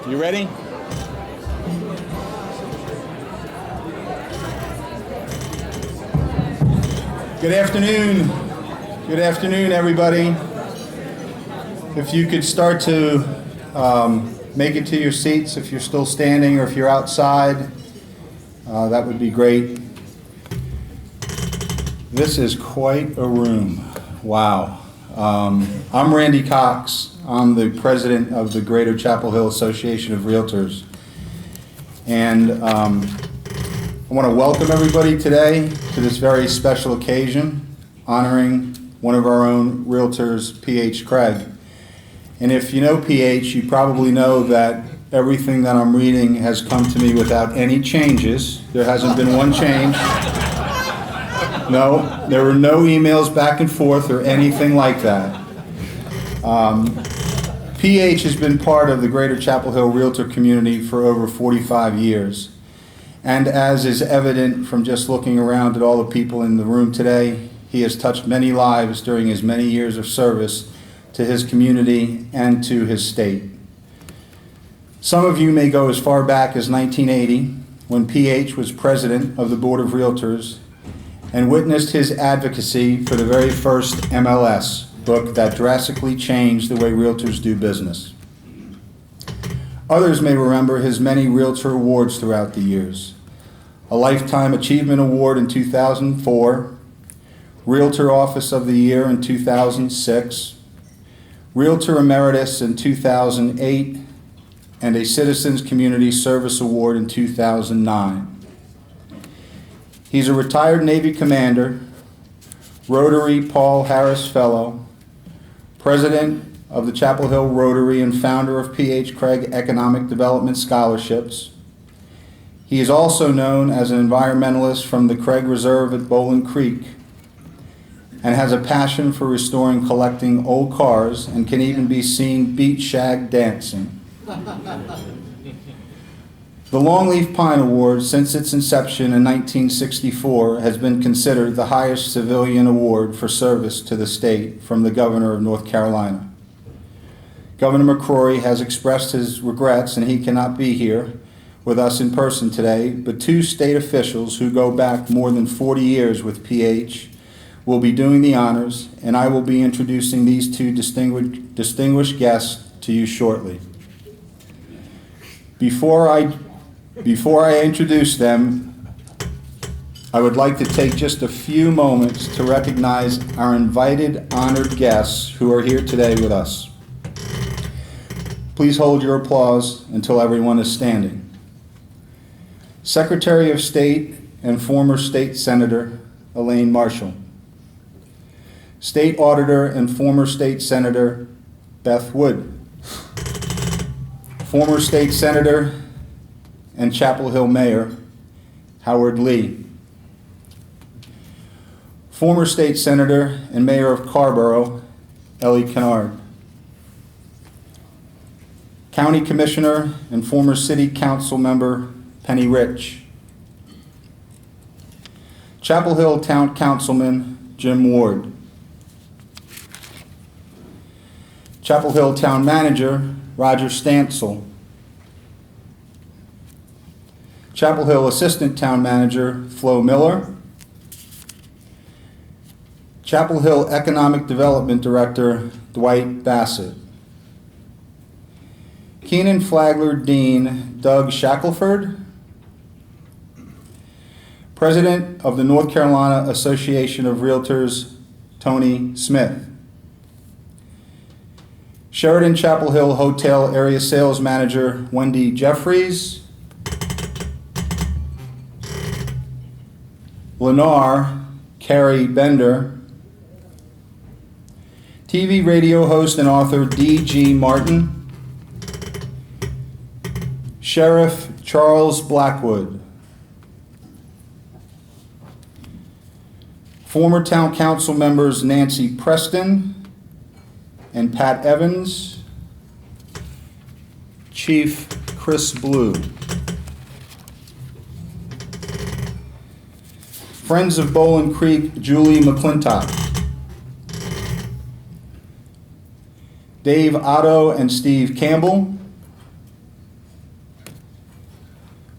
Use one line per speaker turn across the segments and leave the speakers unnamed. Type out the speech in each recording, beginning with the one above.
You ready? Good afternoon. Good afternoon, everybody. If you could start to make it to your seats, if you're still standing or if you're outside, that would be great. This is quite a room. Wow. I'm Randy Cox. I'm the president of the Greater Chapel Hill Association of Realtors. And I want to welcome everybody today to this very special occasion, honoring one of our own realtors, P.H. Craig. And if you know P.H., you probably know that everything that I'm reading has come to me without any changes. There hasn't been one change. No, there were no emails back and forth or anything like that. PH has been part of the Greater Chapel Hill Realtor community for over 45 years. And as is evident from just looking around at all the people in the room today, he has touched many lives during his many years of service to his community and to his state. Some of you may go as far back as 1980, when PH was president of the Board of Realtors and witnessed his advocacy for the very first MLS book that drastically changed the way realtors do business. Others may remember his many realtor awards throughout the years. A Lifetime Achievement Award in 2004, Realtor Office of the Year in 2006, Realtor Emeritus in 2008, and a Citizens Community Service Award in 2009. He's a retired Navy commander, Rotary Paul Harris Fellow, president of the Chapel Hill Rotary and founder of P.H. Craig Economic Development Scholarships. He is also known as an environmentalist from the Craig Reserve at Bowling Creek and has a passion for restoring collecting old cars and can even be seen beat shag dancing. The Longleaf Pine Award, since its inception in 1964, has been considered the highest civilian award for service to the state from the governor of North Carolina. Governor McCrory has expressed his regrets and he cannot be here with us in person today, but two state officials who go back more than 40 years with PH will be doing the honors, and I will be introducing these two distinguished guests to you shortly. Before I introduce them, I would like to take just a few moments to recognize our invited honored guests who are here today with us. Please hold your applause until everyone is standing. Secretary of State and former State Senator Elaine Marshall. State Auditor and former State Senator Beth Wood. Former State Senator and Chapel Hill Mayor Howard Lee. Former State Senator and Mayor of Carborough Ellie Kennard. County Commissioner and former City Council Member Penny Rich. Chapel Hill Town Councilman Jim Ward. Chapel Hill Town Manager Roger Stansel. Chapel Hill Assistant Town Manager Flo Miller. Chapel Hill Economic Development Director Dwight Bassett. Keenan Flagler Dean Doug Shackelford. President of the North Carolina Association of Realtors Tony Smith. Sheraton Chapel Hill Hotel Area Sales Manager Wendy Jeffries. Lennar Carrie Bender. TV radio host and author D.G. Martin. Sheriff Charles Blackwood. Former Town Council members Nancy Preston and Pat Evans. Chief Chris Blue. Friends of Bowling Creek, Julie McClintock. Dave Otto and Steve Campbell.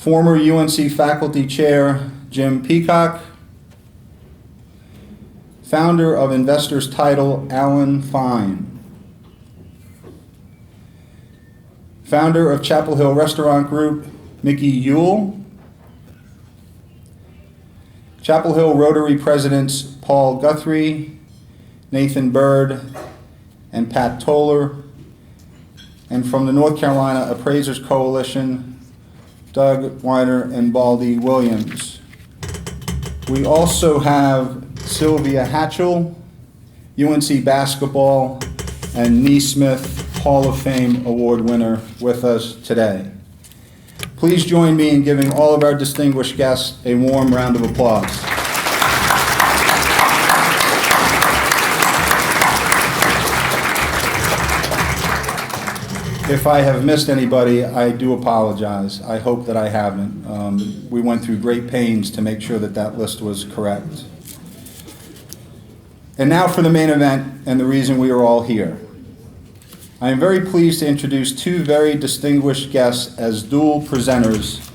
Former UNC faculty chair Jim Peacock. Founder of Investors Title Alan Fine. Founder of Chapel Hill Restaurant Group Mickey Yule. Chapel Hill Rotary Presidents Paul Guthrie, Nathan Bird, and Pat Toller. And from the North Carolina Appraisers Coalition, Doug Weiner and Baldy Williams. We also have Sylvia Hatchell, UNC basketball and Neesmith Hall of Fame award winner, with us today. Please join me in giving all of our distinguished guests a warm round of applause. If I have missed anybody, I do apologize. I hope that I haven't. We went through great pains to make sure that that list was correct. And now for the main event and the reason we are all here. I am very pleased to introduce two very distinguished guests as dual presenters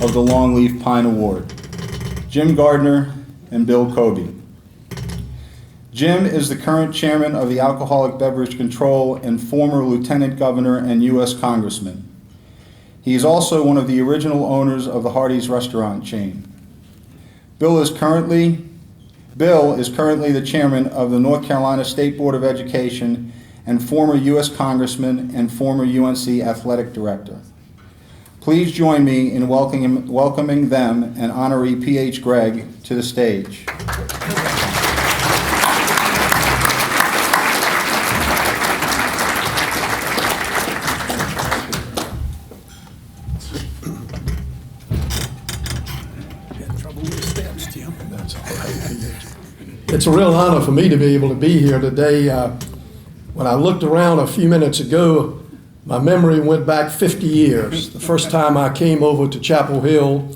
of the Longleaf Pine Award, Jim Gardner and Bill Kobe. Jim is the current chairman of the Alcoholic Beverage Control and former lieutenant governor and U.S. congressman. He is also one of the original owners of the Hardee's restaurant chain. Bill is currently the chairman of the North Carolina State Board of Education and former U.S. congressman and former UNC athletic director. Please join me in welcoming them and honoree P.H. Gregg to the stage.
It's a real honor for me to be able to be here today. When I looked around a few minutes ago, my memory went back 50 years. The first time I came over to Chapel Hill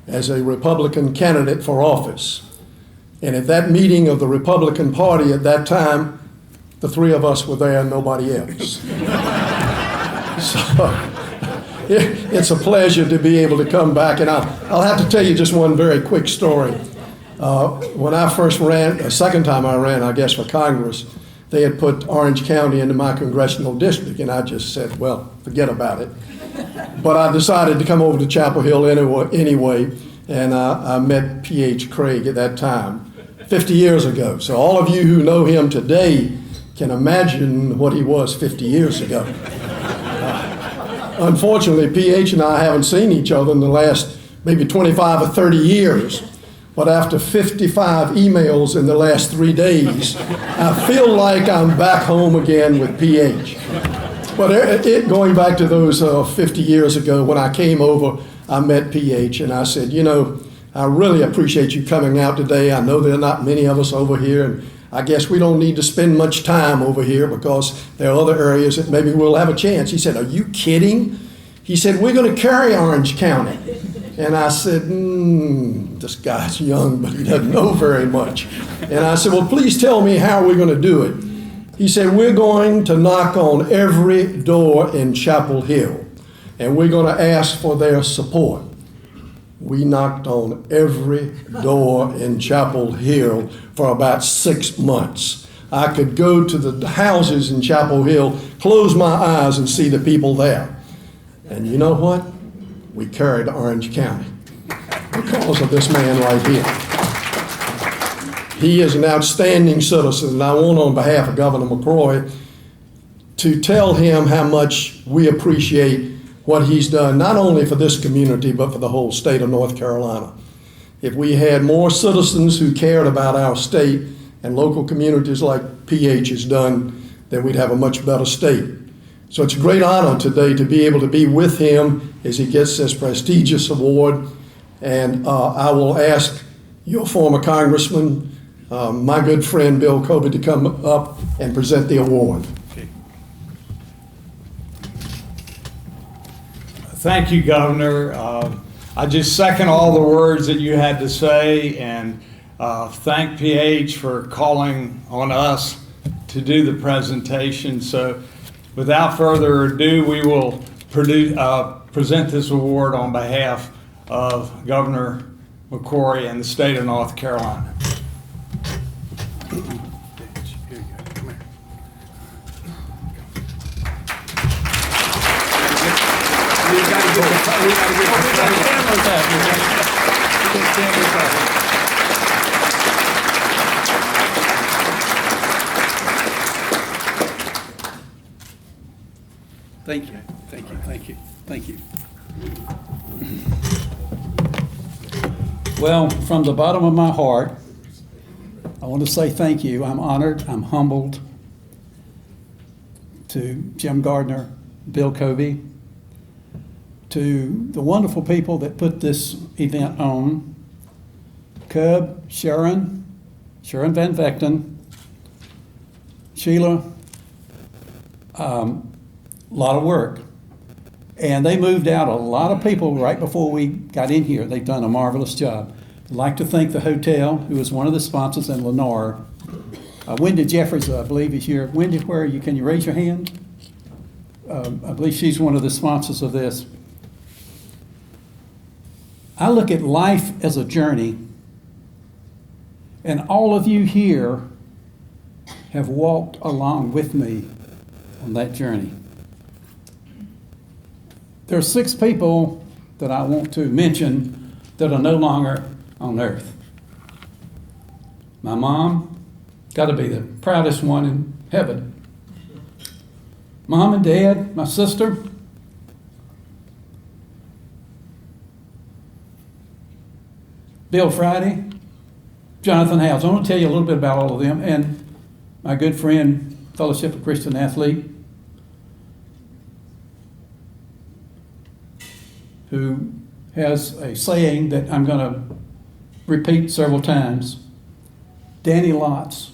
as a Republican candidate for office. And at that meeting of the Republican Party at that time, the three of us were there and nobody else. So it's a pleasure to be able to come back. And I'll have to tell you just one very quick story. When I first ran, the second time I ran, I guess, for Congress, they had put Orange County into my congressional district, and I just said, well, forget about it. But I decided to come over to Chapel Hill anyway, and I met P.H. Craig at that time, 50 years ago. So all of you who know him today can imagine what he was 50 years ago. Unfortunately, P.H. and I haven't seen each other in the last maybe 25 or 30 years. But after 55 emails in the last 3 days, I feel like I'm back home again with PH. But going back to those 50 years ago, when I came over, I met PH, and I said, you know, I really appreciate you coming out today. I know there are not many of us over here, and I guess we don't need to spend much time over here because there are other areas that maybe we'll have a chance. He said, are you kidding? He said, we're going to carry Orange County. And I said, this guy's young, but he doesn't know very much. And I said, well, please tell me how we're going to do it. He said, we're going to knock on every door in Chapel Hill, and we're going to ask for their support. We knocked on every door in Chapel Hill for about 6 months. I could go to the houses in Chapel Hill, close my eyes, and see the people there. And you know what? We carried Orange County because of this man right here. He is an outstanding citizen, and I want on behalf of Governor McCrory to tell him how much we appreciate what he's done, not only for this community, but for the whole state of North Carolina. If we had more citizens who cared about our state and local communities like PH has done, then we'd have a much better state. So it's a great honor today to be able to be with him as he gets this prestigious award. And I will ask your former congressman, my good friend Bill Kobe, to come up and present the award.
Okay. Thank you, Governor. I just second all the words that you had to say, and thank PH for calling on us to do the presentation. So without further ado, we will present this award on behalf of Governor McCrory and the state of North Carolina.
Thank you, thank you, thank you, thank you. Well, from the bottom of my heart, I want to say thank you. I'm honored, I'm humbled to Jim Gardner, Bill Covey, to the wonderful people that put this event on, Cub, Sharon Van Vechten, Sheila, a lot of work. And they moved out a lot of people right before we got in here. They've done a marvelous job. I'd like to thank the hotel, who was one of the sponsors, and Lenore. Wendy Jeffries, I believe, is here. Wendy, where are you? Can you raise your hand? I believe she's one of the sponsors of this. I look at life as a journey, and all of you here have walked along with me on that journey. There are 6 people that I want to mention that are no longer on earth. My mom, got to be the proudest one in heaven. Mom and Dad, my sister, Bill Friday, Jonathan Howes. I want to tell you a little bit about all of them, and my good friend, Fellowship of Christian Athlete, who has a saying that I'm going to repeat several times. Danny Lotz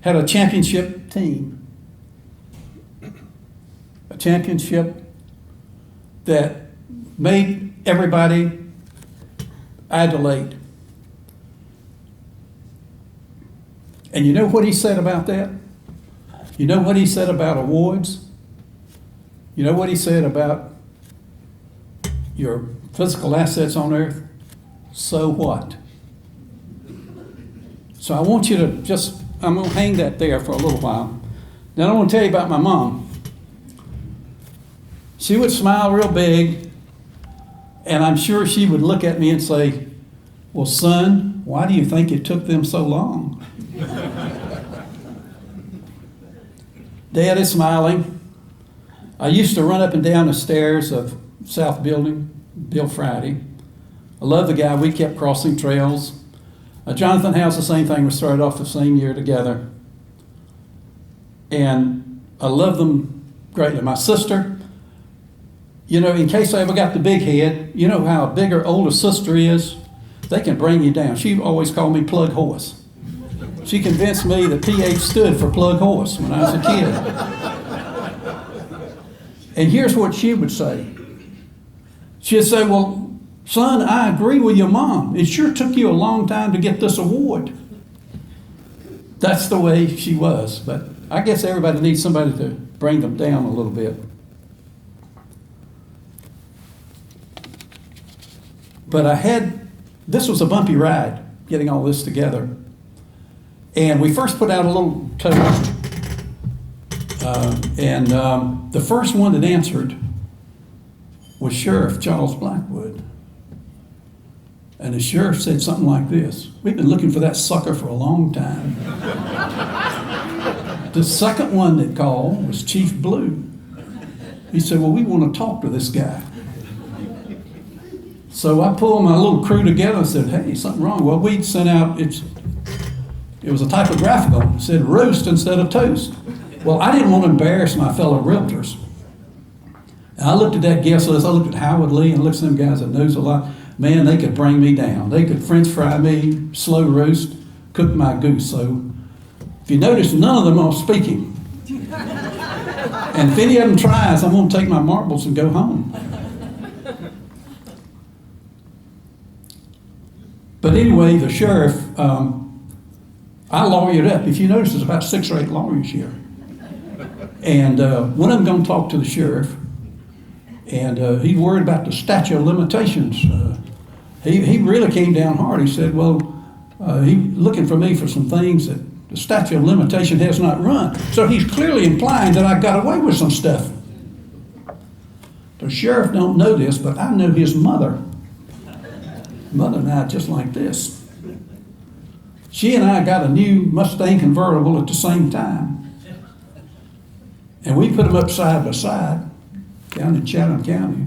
had a championship team, a championship that made everybody adulate. And you know what he said about that? You know what he said about awards? You know what he said about your physical assets on earth? So what? So I want you to I'm going to hang that there for a little while. Then I want to tell you about my mom. She would smile real big, and I'm sure she would look at me and say, well, son, why do you think it took them so long? Dad is smiling. I used to run up and down the stairs of South Building, Bill Friday. I love the guy. We kept crossing trails. Jonathan Howes, the same thing. We started off the same year together. And I love them greatly. My sister, you know, in case I ever got the big head, you know how a bigger, older sister is? They can bring you down. She always called me Plug Horse. She convinced me that PH stood for Plug Horse when I was a kid. And here's what she would say. She'd say, well, son, I agree with your mom. It sure took you a long time to get this award. That's the way she was. But I guess everybody needs somebody to bring them down a little bit. But this was a bumpy ride, getting all this together. And we first put out a little toast. The first one that answered was Sheriff Charles Blackwood. And the sheriff said something like this: we've been looking for that sucker for a long time. The second one that called was Chief Blue. He said, well, we want to talk to this guy. So I pulled my little crew together and said, hey, something wrong. Well, we'd sent out, it was a typographical. It said roast instead of toast. Well, I didn't want to embarrass my fellow realtors. And I looked at that guest list. I looked at Howard Lee and looked at some guys that knows a lot. Man, they could bring me down. They could French fry me, slow roast, cook my goose. So if you notice, none of them are speaking. And if any of them tries, I'm going to take my marbles and go home. But anyway, the sheriff, I lawyered up. If you notice, there's about 6 or 8 lawyers here. And one of them going to talk to the sheriff. And he's worried about the statute of limitations. He really came down hard. He said, well, he's looking for me for some things that the statute of limitation has not run. So he's clearly implying that I got away with some stuff. The sheriff don't know this, but I know his mother. Mother and I just like this. She and I got a new Mustang convertible at the same time. And we put them up side by side down in Chatham County,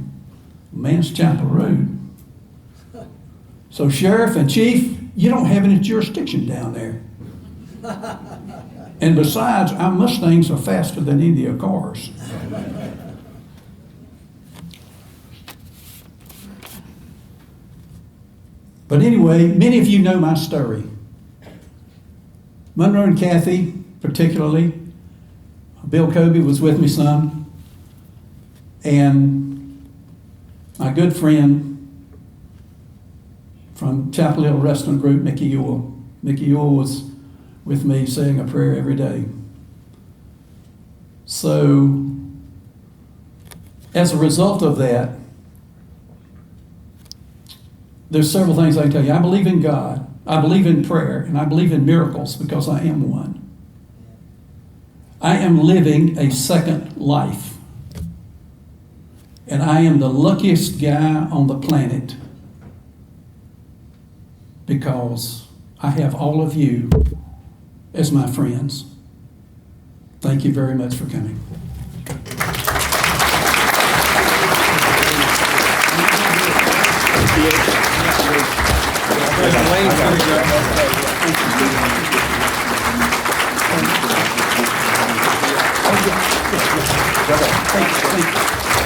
Mans Chapel Road. So sheriff and chief, you don't have any jurisdiction down there. And besides, our Mustangs are faster than any of your cars. But anyway, many of you know my story. Monroe and Kathy, particularly. Bill Kobe was with me some. And my good friend from Chapel Hill Wrestling Group, Mickey Ewell. Mickey Ewell was with me saying a prayer every day. So, as a result of that, there's several things I can tell you. I believe in God, I believe in prayer, and I believe in miracles because I am one. I am living a second life. And I am the luckiest guy on the planet because I have all of you as my friends. Thank you very much for coming.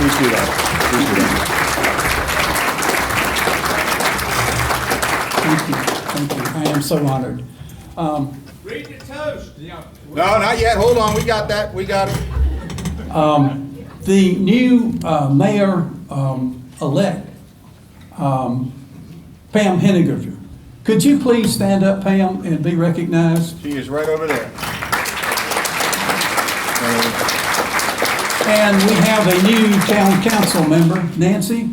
Please do that. Please do that.
Thank you. I am so honored.
Read the toast.
No, not yet. Hold on. We got that. We got it.
The new mayor-elect, Pam Henniger. Could you please stand up, Pam, and be recognized?
She is right over there.
And we have a new town council member, Nancy.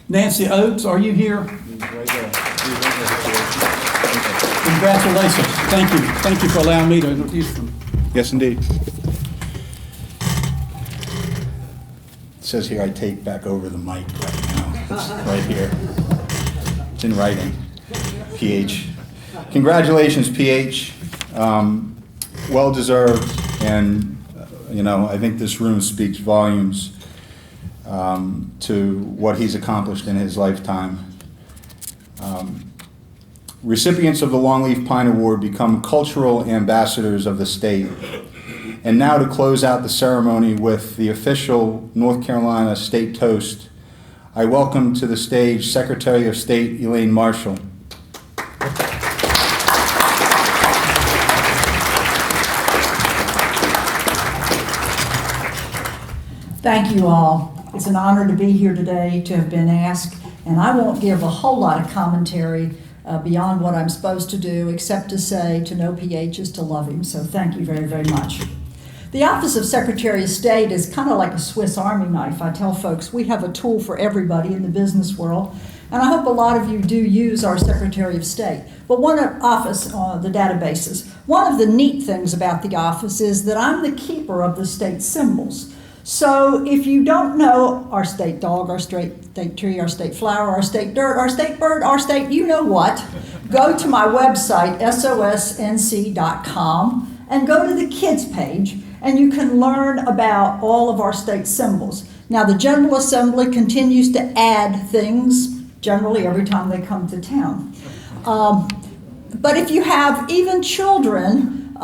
Nancy Oates, are you here?
She's right there.
Congratulations. Thank you. Thank you for allowing me to introduce them.
Yes, indeed. It says here I take back over the mic right now. It's right here. It's in writing. PH. Congratulations, PH. Well deserved, and I think this room speaks volumes to what he's accomplished in his lifetime. Recipients of the Longleaf Pine Award become cultural ambassadors of the state. And now to close out the ceremony with the official North Carolina state toast, I welcome to the stage Secretary of State Elaine Marshall.
Thank you all. It's an honor to be here today, to have been asked, and I won't give a whole lot of commentary beyond what I'm supposed to do, except to say to know PH is to love him, so thank you very, very much. The Office of Secretary of State is kind of like a Swiss Army knife. I tell folks we have a tool for everybody in the business world, and I hope a lot of you do use our Secretary of State. But one office, the databases, one of the neat things about the office is that I'm the keeper of the state symbols. So if you don't know our state dog, our state tree, our state flower, our state dirt, our state bird, our state you know what, go to my website, sosnc.com, and go to the kids page, and you can learn about all of our state symbols. Now, the General Assembly continues to add things, generally every time they come to town. But if you have even children,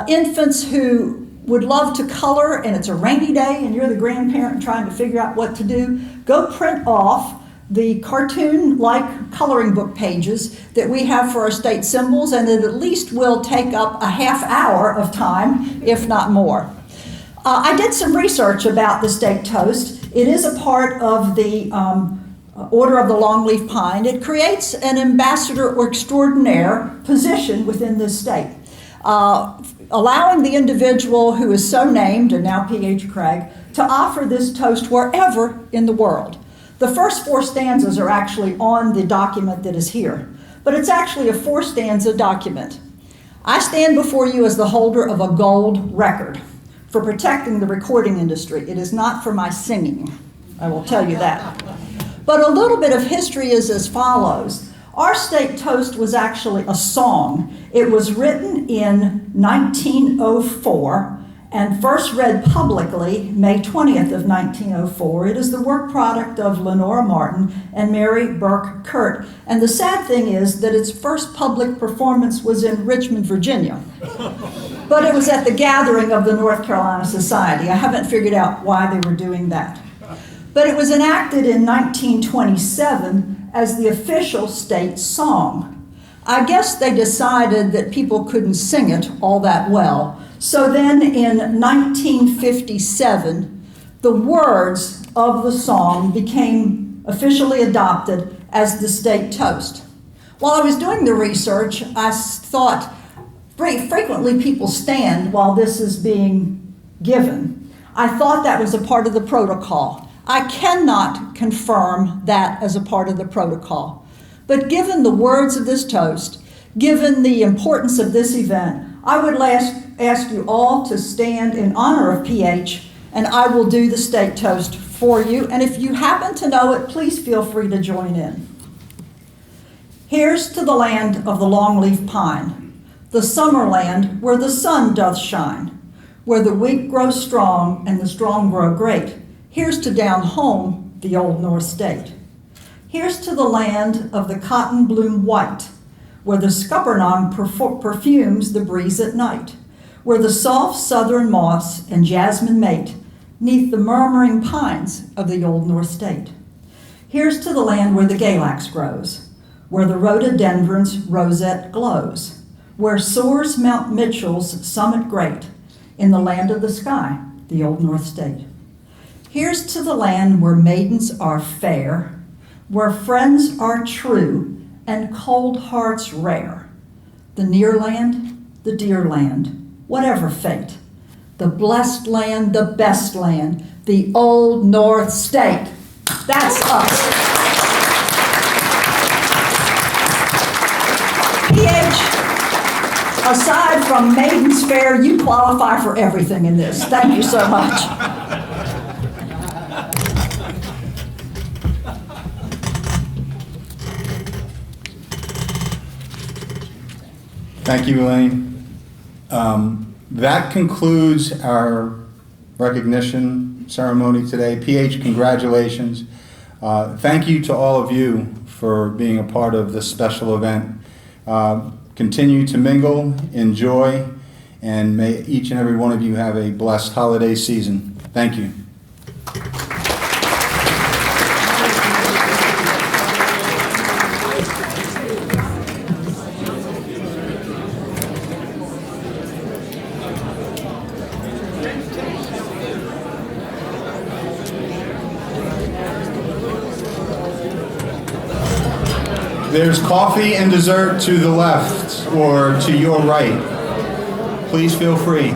infants who would love to color and it's a rainy day and you're the grandparent trying to figure out what to do, go print off the cartoon-like coloring book pages that we have for our state symbols, and it at least will take up a half hour of time, if not more. I did some research about the state toast. It is a part of the Order of the Longleaf Pine. It creates an ambassador extraordinaire position within this state. Allowing the individual who is so named, and now P.H. Craig, to offer this toast wherever in the world. The first 4 stanzas are actually on the document that is here, but it's actually a 4-stanza document. I stand before you as the holder of a gold record for protecting the recording industry. It is not for my singing, I will tell you that. But a little bit of history is as follows. Our state toast was actually a song. It was written in 1904 and first read publicly May 20th of 1904. It is the work product of Lenora Martin and Mary Burke Kurt. And the sad thing is that its first public performance was in Richmond, Virginia. But it was at the gathering of the North Carolina Society. I haven't figured out why they were doing that. But it was enacted in 1927 as the official state song. I guess they decided that people couldn't sing it all that well. So then in 1957, the words of the song became officially adopted as the state toast. While I was doing the research, I thought, very frequently people stand while this is being given. I thought that was a part of the protocol. I cannot confirm that as a part of the protocol. But given the words of this toast, given the importance of this event, I would ask you all to stand in honor of PH, and I will do the state toast for you. And if you happen to know it, please feel free to join in. Here's to the land of the longleaf pine, the summer land where the sun doth shine, where the weak grow strong and the strong grow great. Here's to down home, the old North State. Here's to the land of the cotton bloom white, where the scuppernong perfumes the breeze at night, where the soft southern moss and jasmine mate, neath the murmuring pines of the old North State. Here's to the land where the galax grows, where the rhododendron's rosette glows, where soars Mount Mitchell's summit great, in the land of the sky, the old North State. Here's to the land where maidens are fair, where friends are true, and cold hearts rare. The near land, the dear land, whatever fate. The blessed land, the best land, the old North State. That's us. PH, aside from Maiden's Fair, you qualify for everything in this. Thank you so much.
Thank you, Elaine. That concludes our recognition ceremony today. PH, congratulations. Thank you to all of you for being a part of this special event. Continue to mingle, enjoy, and may each and every one of you have a blessed holiday season. Thank you. There's coffee and dessert to the left or to your right. Please feel free.